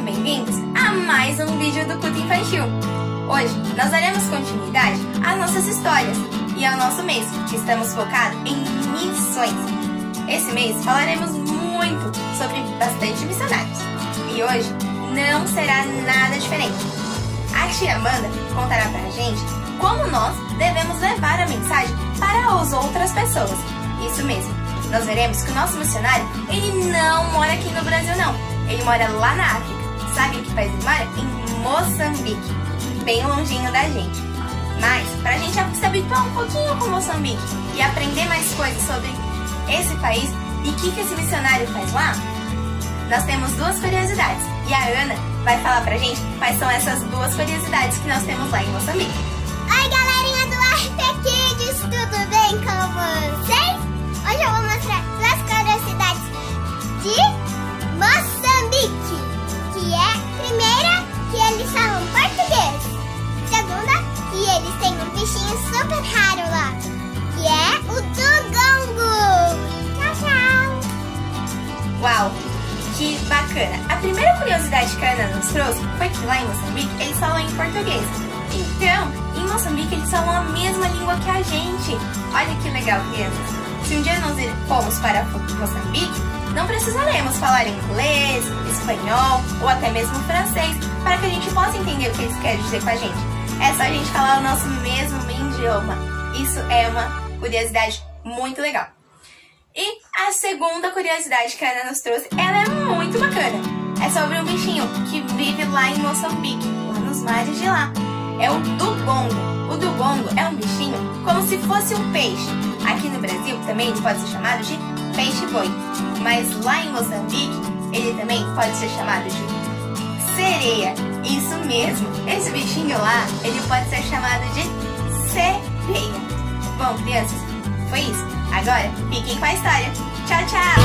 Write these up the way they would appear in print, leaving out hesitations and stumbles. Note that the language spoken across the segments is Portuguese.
bem-vindos a mais um vídeo do Culto Infantil. Hoje nós daremos continuidade às nossas histórias e ao nosso mês, que estamos focados em missões. Esse mês falaremos muito sobre bastante missionários e hoje não será nada diferente. A tia Amanda contará pra gente como nós devemos levar a mensagem para as outras pessoas. Isso mesmo, nós veremos que o nosso missionário, ele não mora aqui no Brasil não, ele mora lá na África. Sabe em que país ele mora? Em Moçambique, bem longinho da gente. Mas, pra gente se habituar um pouquinho com Moçambique e aprender mais coisas sobre esse país e o que esse missionário faz lá, nós temos duas curiosidades. E a Ana vai falar pra gente quais são essas duas curiosidades que nós temos lá em Moçambique. Oi, galerinha do RP Kids, tudo bem com vocês? Hoje eu vou mostrar duas curiosidades de Moçambique, que é, primeira, que eles falam português. Segunda, que eles têm um bichinho super raro lá, que é o dugongo. Tchau, tchau! Uau, que bacana! A primeira curiosidade que a Ana nos trouxe foi que lá em Moçambique eles falam em português. Então, em Moçambique eles falam a mesma língua que a gente. Olha que legal, crianças! Se um dia nós formos para Moçambique, não precisaremos falar inglês, espanhol ou até mesmo francês para que a gente possa entender o que eles querem dizer com a gente. É só a gente falar o nosso mesmo idioma. Isso é uma curiosidade muito legal. E a segunda curiosidade que a Ana nos trouxe, ela é muito bacana. É sobre um bichinho que vive lá em Moçambique, lá nos mares de lá. É o dugongo. O dugongo é um bichinho como se fosse um peixe. Aqui no Brasil também ele pode ser chamado de peixe-boi. Mas lá em Moçambique ele também pode ser chamado de sereia. Isso mesmo, esse bichinho lá, ele pode ser chamado de sereia. Bom, crianças, foi isso. Agora, fiquem com a história. Tchau, tchau!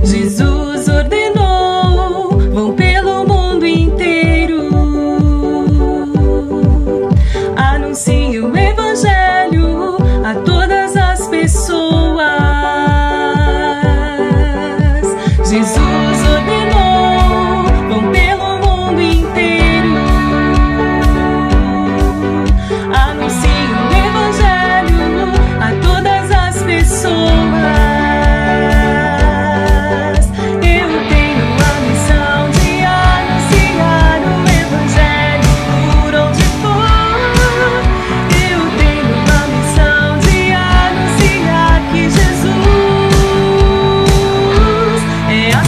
Jesus ordenou, vão pelo mundo inteiro, anuncie o evangelho a todas as pessoas. Jesus ordenou, vão pelo mundo inteiro, anuncie o evangelho a todas as pessoas. É a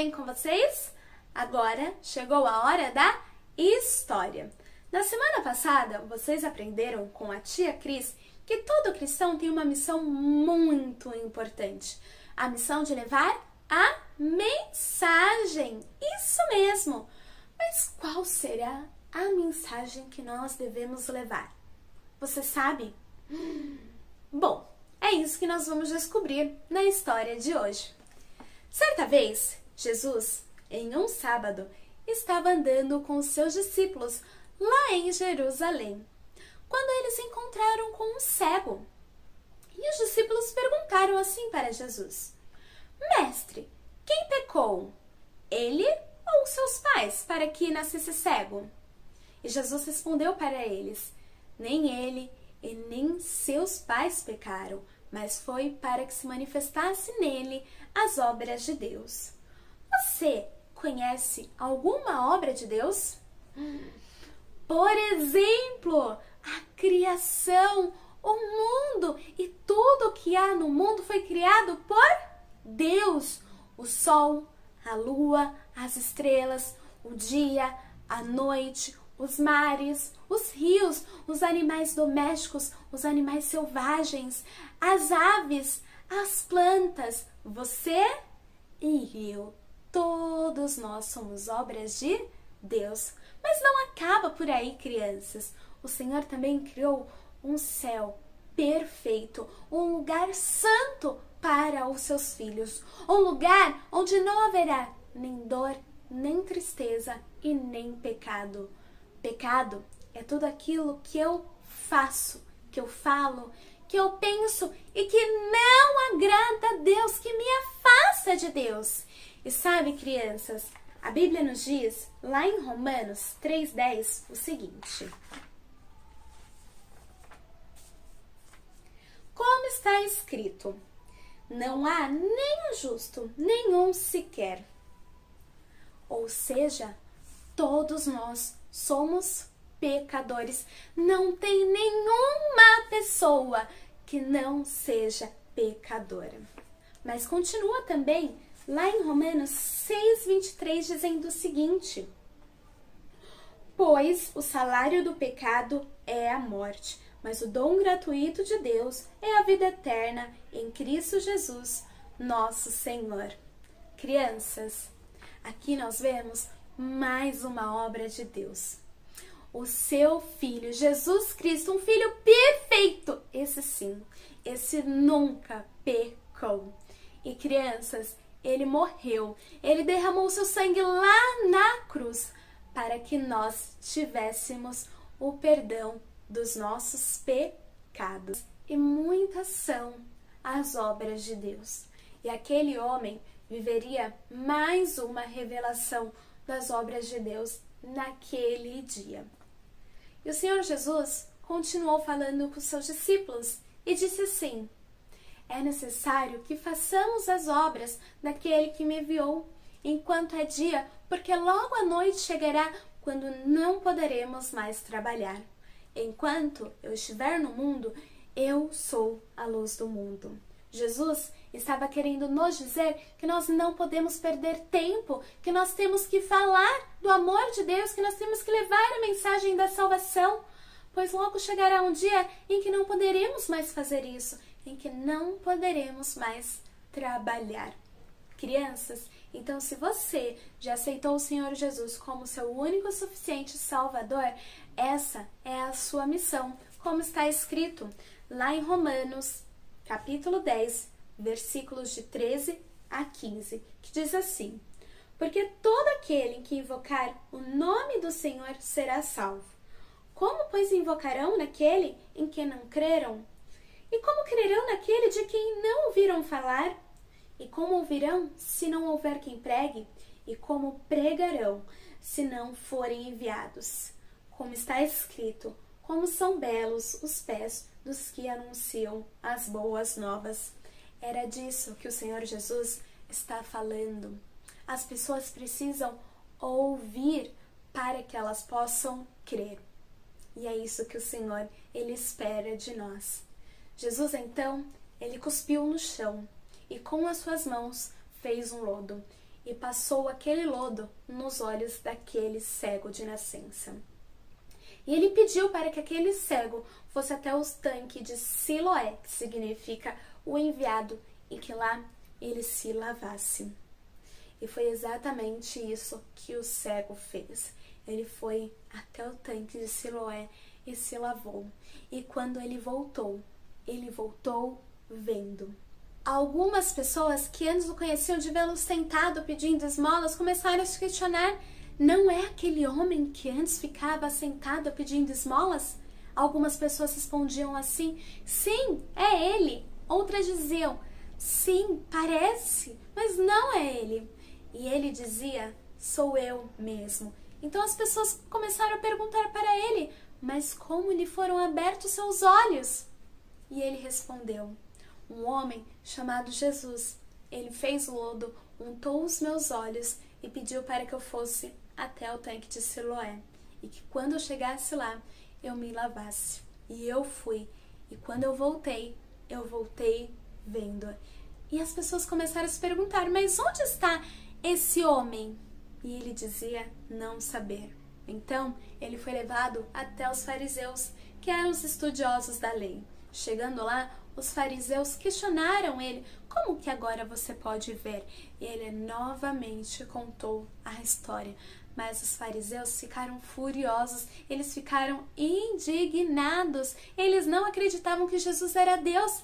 bem com vocês? Agora chegou a hora da história. Na semana passada, vocês aprenderam com a tia Cris que todo cristão tem uma missão muito importante. A missão de levar a mensagem. Isso mesmo! Mas qual será a mensagem que nós devemos levar? Você sabe? Bom, é isso que nós vamos descobrir na história de hoje. Certa vez, Jesus, em um sábado, estava andando com os seus discípulos lá em Jerusalém, quando eles encontraram com um cego. E os discípulos perguntaram assim para Jesus: Mestre, quem pecou? Ele ou seus pais, para que nascesse cego? E Jesus respondeu para eles: Nem ele e nem seus pais pecaram, mas foi para que se manifestasse nele as obras de Deus. Você conhece alguma obra de Deus? Por exemplo, a criação, o mundo e tudo o que há no mundo foi criado por Deus. O sol, a lua, as estrelas, o dia, a noite, os mares, os rios, os animais domésticos, os animais selvagens, as aves, as plantas, você e eu. Todos nós somos obras de Deus. Mas não acaba por aí, crianças. O Senhor também criou um céu perfeito, um lugar santo para os seus filhos. Um lugar onde não haverá nem dor, nem tristeza e nem pecado. Pecado é tudo aquilo que eu faço, que eu falo, que eu penso e que não agrada a Deus, que me afasta de Deus. E sabe, crianças, a Bíblia nos diz, lá em Romanos 3,10, o seguinte: Como está escrito, não há nenhum justo, nenhum sequer. Ou seja, todos nós somos pecadores. Não tem nenhuma pessoa que não seja pecadora. Mas continua também lá em Romanos 6,23, dizendo o seguinte: Pois o salário do pecado é a morte, mas o dom gratuito de Deus é a vida eterna em Cristo Jesus, nosso Senhor. Crianças, aqui nós vemos mais uma obra de Deus. O seu Filho, Jesus Cristo, um Filho perfeito. Esse sim, esse nunca pecou. E crianças, ele morreu, ele derramou seu sangue lá na cruz para que nós tivéssemos o perdão dos nossos pecados. E muitas são as obras de Deus. E aquele homem viveria mais uma revelação das obras de Deus naquele dia. E o Senhor Jesus continuou falando com os seus discípulos e disse assim: É necessário que façamos as obras daquele que me enviou, enquanto é dia, porque logo a noite chegará, quando não poderemos mais trabalhar. Enquanto eu estiver no mundo, eu sou a luz do mundo. Jesus estava querendo nos dizer que nós não podemos perder tempo, que nós temos que falar do amor de Deus, que nós temos que levar a mensagem da salvação, pois logo chegará um dia em que não poderemos mais fazer isso, em que não poderemos mais trabalhar. Crianças, então se você já aceitou o Senhor Jesus como seu único e suficiente Salvador, essa é a sua missão, como está escrito lá em Romanos, capítulo 10, versículos de 13 a 15, que diz assim: Porque todo aquele que invocar o nome do Senhor será salvo. Como, pois, invocarão naquele em que não creram? E como crerão naquele de quem não ouviram falar? E como ouvirão se não houver quem pregue? E como pregarão se não forem enviados? Como está escrito, como são belos os pés dos que anunciam as boas novas. Era disso que o Senhor Jesus está falando. As pessoas precisam ouvir para que elas possam crer. E é isso que o Senhor, Ele espera de nós. Jesus, então, Ele cuspiu no chão e com as suas mãos fez um lodo. e passou aquele lodo nos olhos daquele cego de nascença. E ele pediu para que aquele cego fosse até o tanque de Siloé, que significa o enviado, e que lá ele se lavasse. E foi exatamente isso que o cego fez. Ele foi até o tanque de Siloé e se lavou. E quando ele voltou vendo. Algumas pessoas que antes o conheciam de vê-lo sentado pedindo esmolas começaram a se questionar: não é aquele homem que antes ficava sentado pedindo esmolas? Algumas pessoas respondiam assim: sim, é ele. Outras diziam: sim, parece, mas não é ele. E ele dizia: sou eu mesmo. Então as pessoas começaram a perguntar para ele: mas como lhe foram abertos seus olhos? E ele respondeu: um homem chamado Jesus, ele fez lodo, untou os meus olhos e pediu para que eu fosse até o tanque de Siloé, e que quando eu chegasse lá, eu me lavasse. E eu fui, e quando eu voltei vendo. E as pessoas começaram a se perguntar: mas onde está esse homem? E ele dizia não saber. Então, ele foi levado até os fariseus, que eram os estudiosos da lei. Chegando lá, os fariseus questionaram ele: como que agora você pode ver? E ele novamente contou a história. Mas os fariseus ficaram furiosos, eles ficaram indignados. Eles não acreditavam que Jesus era Deus.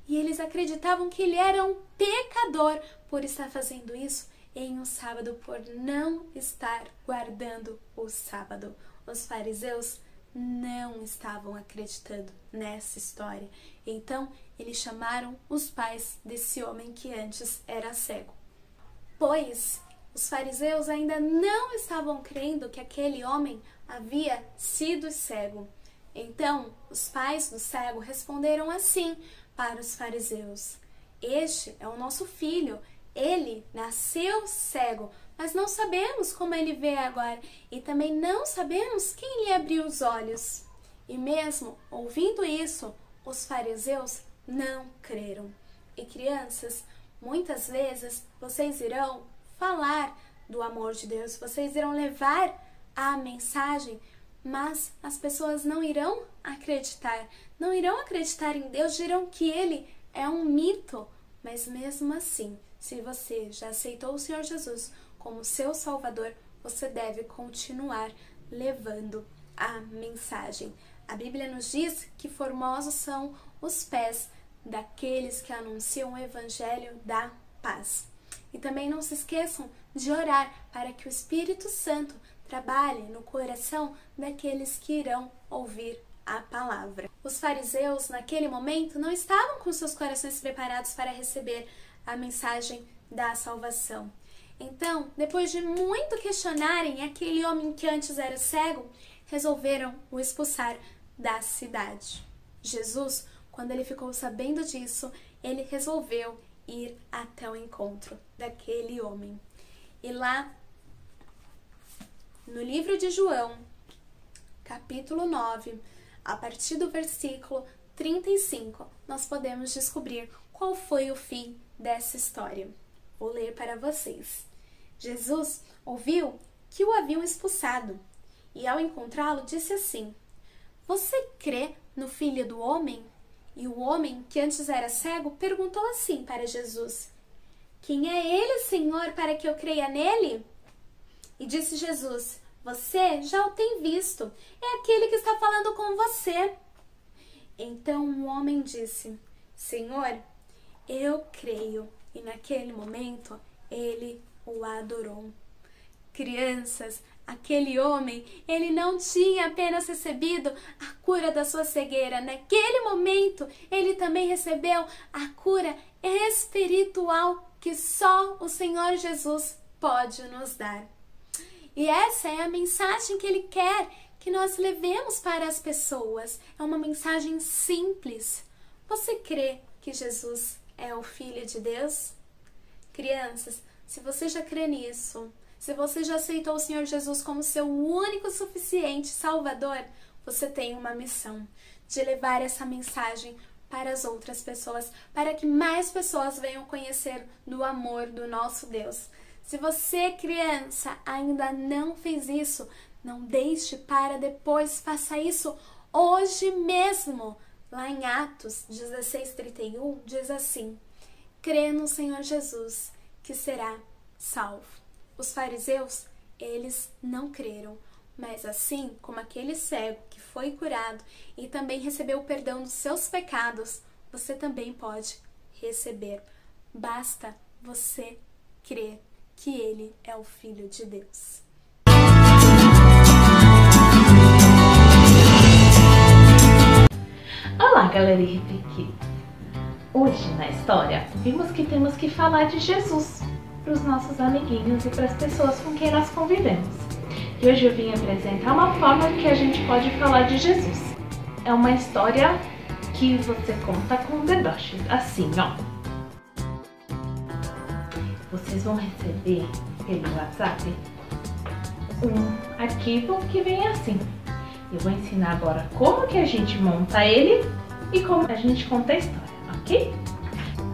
E eles acreditavam que ele era um pecador por estar fazendo isso em um sábado, por não estar guardando o sábado. Os fariseus não estavam acreditando nessa história. Então, eles chamaram os pais desse homem que antes era cego. Pois os fariseus ainda não estavam crendo que aquele homem havia sido cego. Então, os pais do cego responderam assim para os fariseus: este é o nosso filho. Ele nasceu cego, mas não sabemos como ele vê agora, e também não sabemos quem lhe abriu os olhos. E mesmo ouvindo isso, os fariseus não creram. E crianças, muitas vezes vocês irão falar do amor de Deus, vocês irão levar a mensagem, mas as pessoas não irão acreditar em Deus, dirão que ele é um mito. Mas mesmo assim, se você já aceitou o Senhor Jesus como seu Salvador, você deve continuar levando a mensagem. A Bíblia nos diz que formosos são os pés daqueles que anunciam o Evangelho da paz. E também não se esqueçam de orar para que o Espírito Santo trabalhe no coração daqueles que irão ouvir a palavra. Os fariseus, naquele momento, não estavam com seus corações preparados para receber a mensagem da salvação. Então, depois de muito questionarem aquele homem que antes era cego, resolveram o expulsar da cidade. Jesus, quando ele ficou sabendo disso, ele resolveu ir até o encontro daquele homem. E lá, no livro de João, capítulo 9, a partir do versículo 35, nós podemos descobrir qual foi o fim dessa história. Vou ler para vocês. Jesus ouviu que o haviam expulsado e, ao encontrá-lo, disse assim: você crê no Filho do Homem? E o homem, que antes era cego, perguntou assim para Jesus: quem é ele, Senhor, para que eu creia nele? E disse Jesus: você já o tem visto, é aquele que está falando com você. Então o homem disse: Senhor, eu creio. E naquele momento ele o adorou. Crianças, aquele homem, ele não tinha apenas recebido a cura da sua cegueira. Naquele momento, ele também recebeu a cura espiritual que só o Senhor Jesus pode nos dar. E essa é a mensagem que ele quer que nós levemos para as pessoas. É uma mensagem simples. Você crê que Jesus é o Filho de Deus? Crianças, se você já crê nisso, se você já aceitou o Senhor Jesus como seu único e suficiente Salvador, você tem uma missão de levar essa mensagem para as outras pessoas, para que mais pessoas venham conhecer do amor do nosso Deus. Se você, criança, ainda não fez isso, não deixe para depois, faça isso hoje mesmo. Lá em Atos 16:31 diz assim: crê no Senhor Jesus, que será salvo. Os fariseus, eles não creram, mas assim como aquele cego que foi curado e também recebeu o perdão dos seus pecados, você também pode receber. Basta você crer que Ele é o Filho de Deus. Olá, galerinha pequena! Hoje na história vimos que temos que falar de Jesus para os nossos amiguinhos e para as pessoas com quem nós convivemos. E hoje eu vim apresentar uma forma que a gente pode falar de Jesus. É uma história que você conta com dedoches, assim, ó. Vocês vão receber pelo WhatsApp um arquivo que vem assim. Eu vou ensinar agora como que a gente monta ele e como a gente conta a história, ok?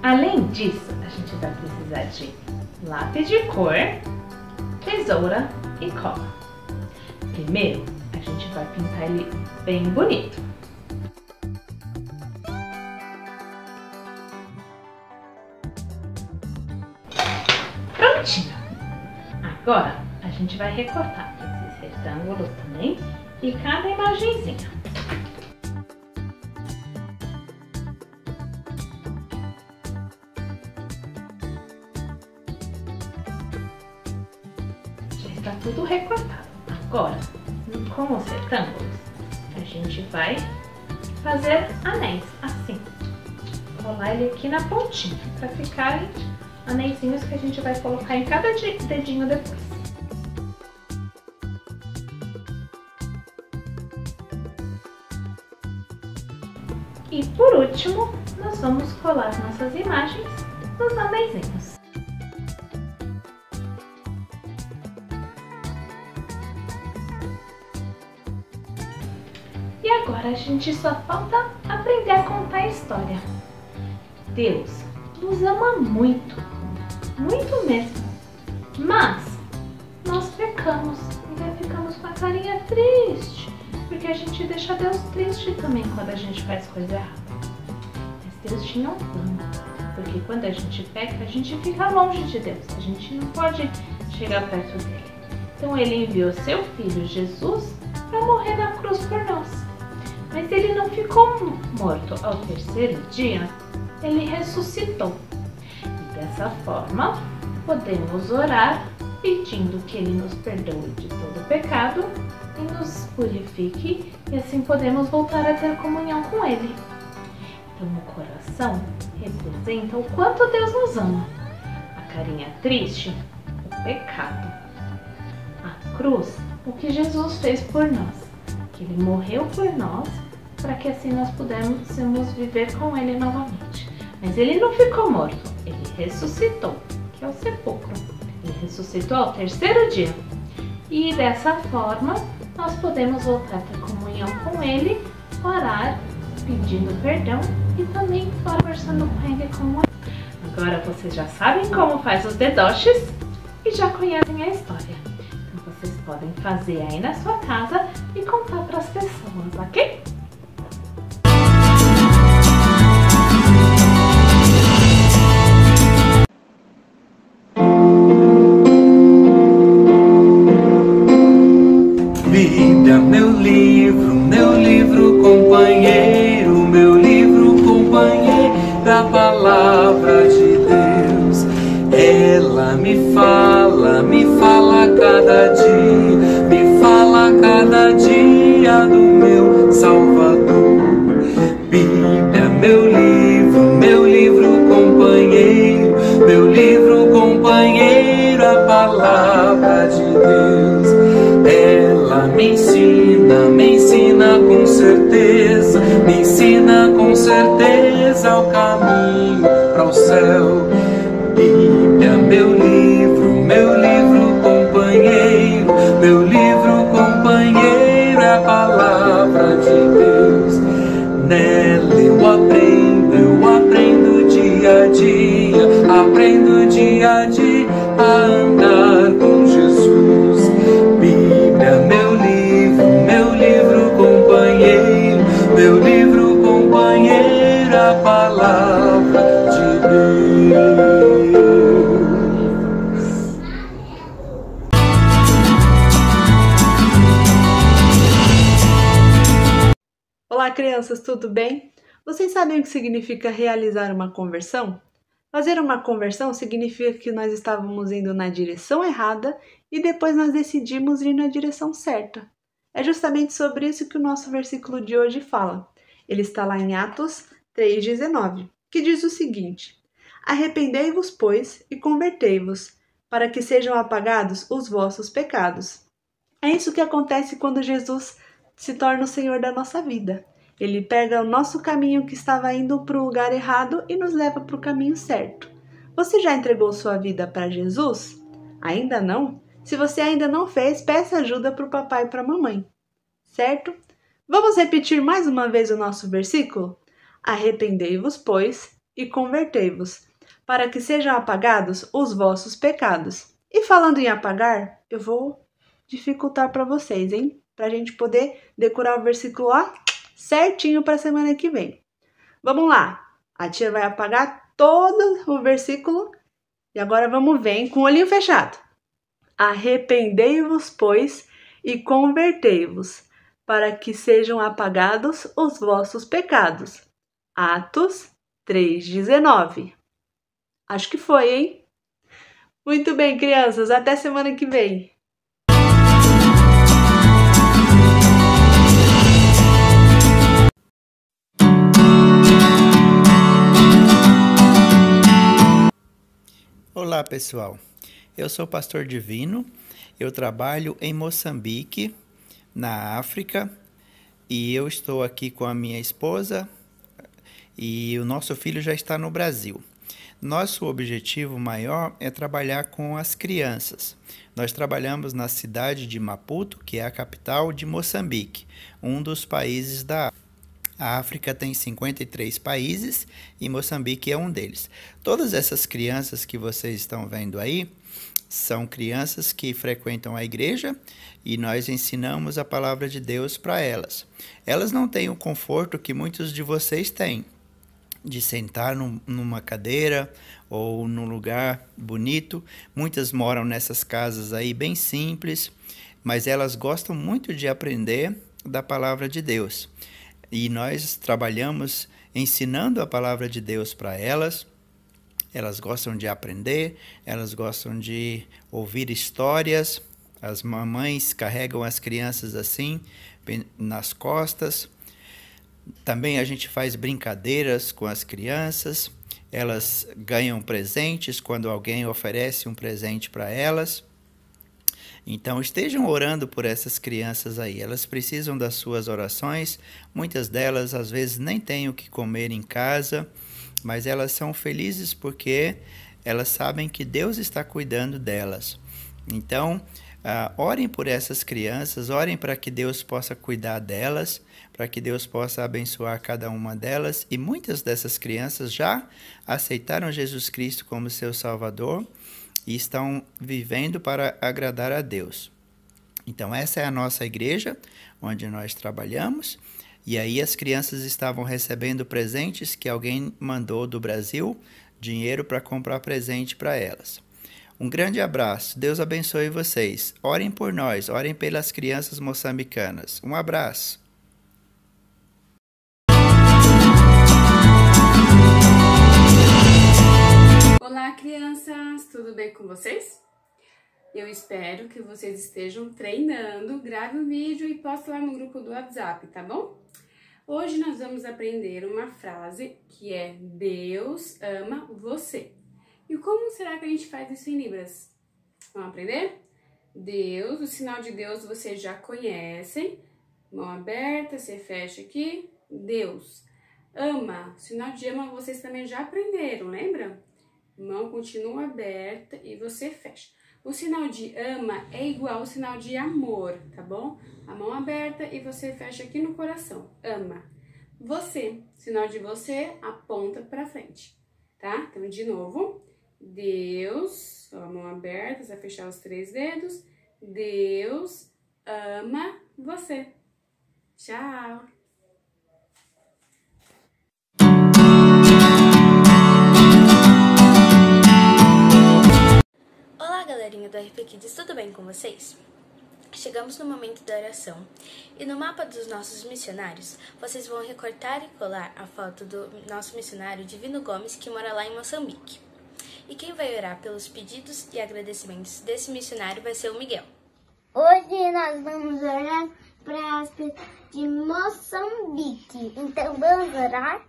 Além disso, a gente vai precisar de lápis de cor, tesoura e cola. Primeiro, a gente vai pintar ele bem bonito. Prontinho! Agora, a gente vai recortar esses retângulos também e cada imagenzinha. Já está tudo recortado. Agora, com os retângulos, a gente vai fazer anéis, assim. Colar ele aqui na pontinha, para ficarem anéisinhos que a gente vai colocar em cada dedinho depois. E por último, nós vamos colar nossas imagens nos anéisinhos. E agora a gente só falta aprender a contar a história. Deus nos ama muito, muito mesmo. Mas nós pecamos e já ficamos com a carinha triste, porque a gente deixa Deus triste também quando a gente faz coisa errada. Mas Deus tinha um plano, porque quando a gente peca, a gente fica longe de Deus, a gente não pode chegar perto dele. Então ele enviou seu filho Jesus para morrer na cruz por nós. Mas ele não ficou morto. Ao terceiro dia, ele ressuscitou. E dessa forma, podemos orar pedindo que ele nos perdoe de todo pecado e nos purifique, e assim podemos voltar a ter comunhão com ele. Então o coração representa o quanto Deus nos ama. A carinha triste, o pecado. A cruz, o que Jesus fez por nós, que ele morreu por nós, para que assim nós pudéssemos viver com ele novamente. Mas ele não ficou morto, ele ressuscitou, que é o sepulcro. Ele ressuscitou ao terceiro dia. E dessa forma, nós podemos voltar a ter comunhão com ele, orar, pedindo perdão e também conversando com ele como é. Agora vocês já sabem como faz os dedoches e já conhecem a história. Então vocês podem fazer aí na sua casa e contar para as pessoas, ok? Bíblia, meu livro companheiro, meu livro companheiro da palavra de Deus. Ela me fala cada dia, me fala cada dia do meu Salvador. Bíblia, meu livro companheiro, meu livro companheiro, a palavra de Deus. Ela me ensina com certeza, me ensina com certeza o caminho para o céu. Bíblia, meu livro companheiro, meu livro companheiro, é a palavra de Deus. Nela eu aprendo dia a dia, aprendo dia a dia a andar da palavra de Deus. Olá, crianças, tudo bem? Vocês sabem o que significa realizar uma conversão? Fazer uma conversão significa que nós estávamos indo na direção errada e depois nós decidimos ir na direção certa. É justamente sobre isso que o nosso versículo de hoje fala. Ele está lá em Atos 3,19, que diz o seguinte: Arrependei-vos, pois, e convertei-vos, para que sejam apagados os vossos pecados. É isso que acontece quando Jesus se torna o Senhor da nossa vida. Ele pega o nosso caminho que estava indo para o lugar errado e nos leva para o caminho certo. Você já entregou sua vida para Jesus? Ainda não? Se você ainda não fez, peça ajuda para o papai e para a mamãe. Certo? Vamos repetir mais uma vez o nosso versículo? Arrependei-vos, pois, e convertei-vos, para que sejam apagados os vossos pecados. E falando em apagar, eu vou dificultar para vocês, hein? Para a gente poder decorar o versículo lá certinho para a semana que vem. Vamos lá! A tia vai apagar todo o versículo e agora vamos ver, hein? Com o olhinho fechado. Arrependei-vos, pois, e convertei-vos, para que sejam apagados os vossos pecados. Atos 3,19. Acho que foi, hein? Muito bem, crianças. Até semana que vem. Olá, pessoal. Eu sou o pastor Divino. Eu trabalho em Moçambique, na África, e eu estou aqui com a minha esposa e o nosso filho já está no Brasil. Nosso objetivo maior é trabalhar com as crianças. Nós trabalhamos na cidade de Maputo, que é a capital de Moçambique, um dos países da África. A África tem 53 países e Moçambique é um deles. Todas essas crianças que vocês estão vendo aí são crianças que frequentam a igreja e nós ensinamos a palavra de Deus para elas. Elas não têm o conforto que muitos de vocês têm, de sentar numa cadeira ou num lugar bonito. Muitas moram nessas casas aí bem simples, mas elas gostam muito de aprender da palavra de Deus. E nós trabalhamos ensinando a palavra de Deus para elas. Elas gostam de aprender, elas gostam de ouvir histórias. As mamães carregam as crianças assim, nas costas. Também a gente faz brincadeiras com as crianças. Elas ganham presentes quando alguém oferece um presente para elas. Então, estejam orando por essas crianças aí. Elas precisam das suas orações. Muitas delas, às vezes, nem têm o que comer em casa, mas elas são felizes porque elas sabem que Deus está cuidando delas. Então, orem por essas crianças, orem para que Deus possa cuidar delas, para que Deus possa abençoar cada uma delas. E muitas dessas crianças já aceitaram Jesus Cristo como seu Salvador e estão vivendo para agradar a Deus. Então, essa é a nossa igreja, onde nós trabalhamos. E aí as crianças estavam recebendo presentes que alguém mandou do Brasil, dinheiro para comprar presente para elas. Um grande abraço, Deus abençoe vocês. Orem por nós, orem pelas crianças moçambicanas. Um abraço. Olá, crianças! Tudo bem com vocês? Eu espero que vocês estejam treinando. Grave um vídeo e poste lá no grupo do WhatsApp, tá bom? Hoje nós vamos aprender uma frase que é Deus ama você. E como será que a gente faz isso em Libras? Vamos aprender? Deus, o sinal de Deus vocês já conhecem. Mão aberta, você fecha aqui. Deus. Ama, o sinal de ama vocês também já aprenderam, lembra? Mão continua aberta e você fecha. O sinal de ama é igual ao sinal de amor, tá bom? A mão aberta e você fecha aqui no coração. Ama. Você, sinal de você, aponta pra frente, tá? Então, de novo. Deus, ó, a mão aberta, você vai fechar os 3 dedos. Deus ama você. Tchau! vocês? Chegamos no momento da oração e no mapa dos nossos missionários, vocês vão recortar e colar a foto do nosso missionário Divino Gomes, que mora lá em Moçambique. E quem vai orar pelos pedidos e agradecimentos desse missionário vai ser o Miguel. Hoje nós vamos orar para as pessoas de Moçambique. Então vamos orar.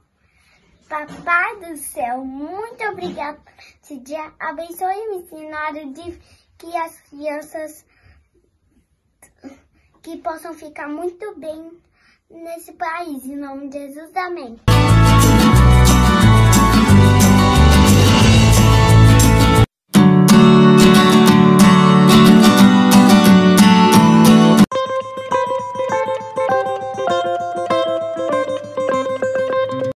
Papai do céu, muito obrigado por esse dia. Abençoe o missionário, que as crianças que possam ficar muito bem nesse país. Em nome de Jesus, amém.